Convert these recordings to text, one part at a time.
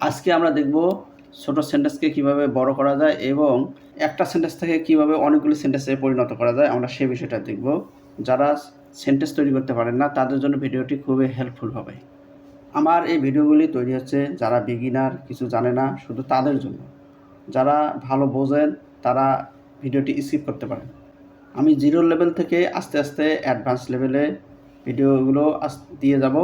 আজকে আমরা দেখব ছোট সেন্টেন্সকে কিভাবে বড় করা যায় এবং একটা সেন্টেন্স থেকে কিভাবে অনেকগুলো সেন্টেন্সে পরিণত করা যায় আমরা সেই বিষয়টা দেখব। যারা সেন্টেন্স তৈরি করতে পারেন না তাদের জন্য ভিডিওটি খুবই হেল্পফুল হবে। আমার এই ভিডিওগুলি তৈরি হচ্ছে যারা বিগিনার, কিছু জানে না, শুধু তাদের জন্য। যারা ভালো বোঝেন তারা ভিডিওটি স্কিপ করতে পারেন। আমি জিরো লেভেল থেকে আস্তে আস্তে অ্যাডভান্স লেভেলে ভিডিওগুলো দিয়ে যাব।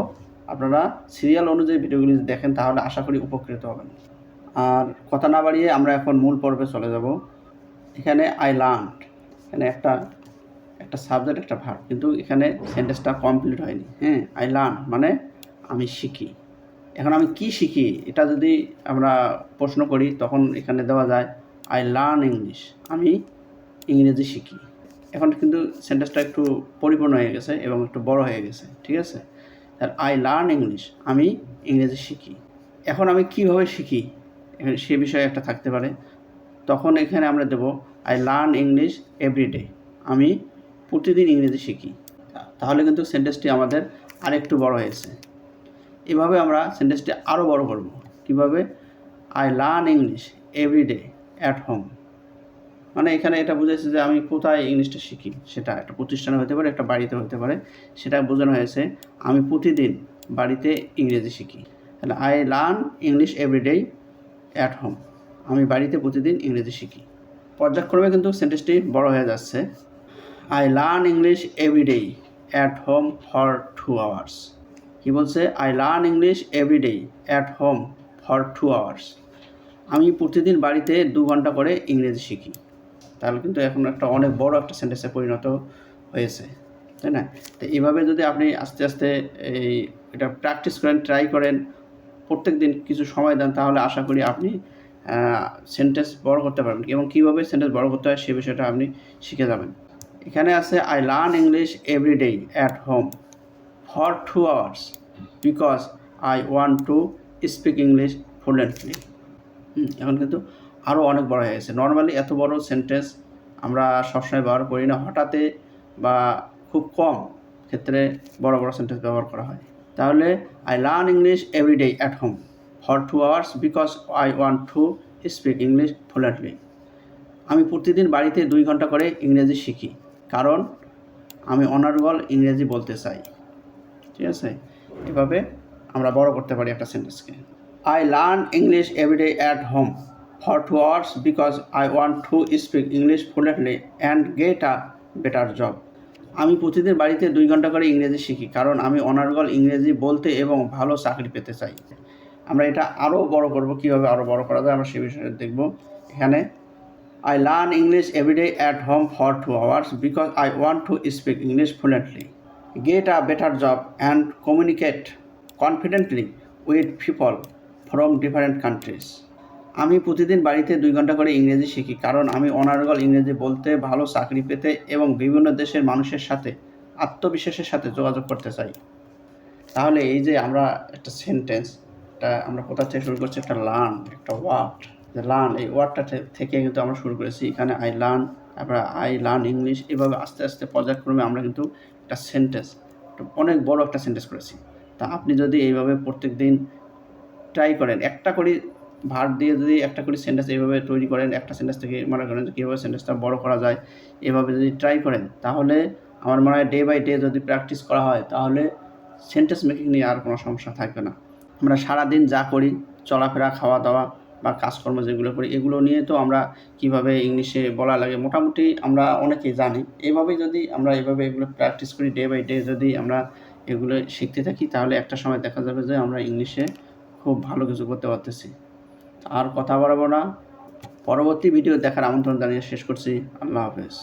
আপনারা সিরিয়াল অনুযায়ী ভিডিওগুলি দেখেন তাহলে আশা করি উপকৃত হবেন। আর কথা না বাড়িয়ে আমরা এখন মূল পর্বে চলে যাব। এখানে আই লার্নড, এখানে একটা সাবজেক্ট, একটা ভার্ব, কিন্তু এখানে সেন্টেন্সটা কমপ্লিট হয়নি। আই লার্ন মানে আমি শিখি। এখন আমি কি শিখি এটা যদি আমরা প্রশ্ন করি তখন এখানে দেওয়া যায় আই লার্ন ইংলিশ, আমি ইংরেজি শিখি। এখন কিন্তু সেন্টেন্সটা একটু পরিপূর্ণ হয়ে গেছে এবং একটু বড় হয়ে গেছে, ঠিক আছে? আই লার্ন ইংলিশ, আমি ইংরেজি শিখি। এখন আমি কিভাবে শিখি এখানে সে বিষয়ে একটা থাকতে পারে, তখন এখানে আমরা দেব আই লার্ন ইংলিশ এভরিডে, আমি প্রতিদিন ইংরেজি শিখি। তাহলে কিন্তু সেন্টেন্সটি আমাদের আরেকটু বড় হয়েছে। এভাবে আমরা সেন্টেন্সটি আরও বড় করব। কিভাবে? I learn English every day at home, মানে এখানে এটা বুঝাইছে যে আমি কোথায় ইংলিশটা শিখি, সেটা একটা প্রতিষ্ঠানে হতে পারে, একটা বাড়িতে হতে পারে, সেটা বোঝানো হয়েছে আমি প্রতিদিন বাড়িতে ইংরেজি শিখি। তাহলে I learn English every day at home, আমি বাড়িতে প্রতিদিন ইংরেজি শিখি। পর্যায়ক্রমে কিন্তু সেন্টেন্সটি বড় হয়ে যাচ্ছে। I learn English every day at home for 2 hours. কি বলছে? I learn English every day at home for 2 hours, আমি প্রতিদিন বাড়িতে 2 ঘন্টা করে ইংরেজি শিখি। তাহলে কিন্তু এখন একটা অনেক বড় একটা সেন্টেন্সে পরিণত হয়েছে, তাই না? তো এইভাবে যদি আপনি আস্তে আস্তে এটা প্র্যাকটিস করেন, ট্রাই করেন, প্রত্যেক দিন কিছু সময় দেন, তাহলে আশা করি আপনি সেন্টেন্স বড় করতে পারবেন এবং কীভাবে সেন্টেন্স বড় করতে হয় সে বিষয়টা আপনি শিখে যাবেন। এখানে আছে I learn English every day at home for 2 hours because I want to speak English fluently. এখন কিন্তু আরও অনেক বড় হয়ে গেছে। নর্মালি এত বড় সেন্টেন্স আমরা সবসময় ব্যবহার করি না, হঠাৎ বা খুব কম ক্ষেত্রে বড় বড় সেন্টেন্স ব্যবহার করা হয়। তাহলে I learn English every day at home for 2 hours because I want to speak English fluently, আমি প্রতিদিন বাড়িতে 2 ঘন্টা করে ইংরেজি শিখি কারণ আমি অনার্গল ইংরেজি বলতে চাই। ঠিক আছে? এভাবে আমরা বড় করতে পারি একটা সেন্টেন্সকে। I learn English every day at home for 2 hours because I want to speak English fluently and get a better job. আমি প্রতিদিন বাড়িতে 2 ঘন্টা করে ইংরেজি শিখি কারণ আমি অনার্গল ইংরেজি বলতে এবং ভালো চাকরি পেতে চাই। আমরা এটা আরও বড় করব, কীভাবে আরও বড় করা যায় আমরা সে বিষয়ে দেখব। এখানে I learn English every day at home for 2 hours because I want to speak English fluently, get a better job and communicate confidently with people from different countries. আমি প্রতিদিন বাড়িতে 2 ঘন্টা করে ইংরেজি শিখি কারণ আমি অনার্গল ইংরেজি বলতে, ভালো চাকরি পেতে এবং বিভিন্ন দেশের মানুষের সাথে আত্মবিশ্বাসের সাথে যোগাযোগ করতে চাই। তাহলে এই যে আমরা একটা সেন্টেন্স, এটা আমরা কোথা থেকে শুরু করছি? একটা লার্ন, একটা ওয়ার্ড, লার্ন, এই ওয়ার্ডটা থেকে কিন্তু আমরা শুরু করেছি। এখানে আই লার্ন, তারপরে আই লার্ন ইংলিশ, এভাবে আস্তে আস্তে পর্যায়ক্রমে আমরা কিন্তু একটা সেন্টেন্স, অনেক বড় একটা সেন্টেন্স করেছি। তা আপনি যদি এইভাবে প্রত্যেক দিন ট্রাই করেন, একটা করে ভার্ব দিয়ে যদি একটা করে সেন্টেন্স এইভাবে তৈরি করেন, একটা সেন্টেন্স থেকে মনে করেন যে কীভাবে সেন্টেন্সটা বড় করা যায়, এভাবে যদি ট্রাই করেন তাহলে আমার মনে হয় ডে বাই ডে যদি প্র্যাকটিস করা হয় তাহলে সেন্টেন্স মেকিং নিয়ে আর কোনো সমস্যা থাকবে না। আমরা সারাদিন যা করি, চলাফেরা, খাওয়া দাওয়া বা কাজকর্ম যেগুলো করি, এগুলো নিয়ে তো আমরা কীভাবে ইংলিশে বলা লাগে মোটামুটি আমরা অনেকেই জানি। এভাবেই যদি আমরা এগুলো প্র্যাকটিস করি, ডে বাই ডে যদি আমরা এগুলো শিখতে থাকি তাহলে একটা সময় দেখা যাবে যে আমরা ইংলিশে খুব ভালো কিছু করতে পারতেছি। আর কথা বাড়াবো না, পরবর্তী ভিডিও দেখার আমন্ত্রণ জানিয়ে শেষ করছি। আল্লাহ হাফেজ।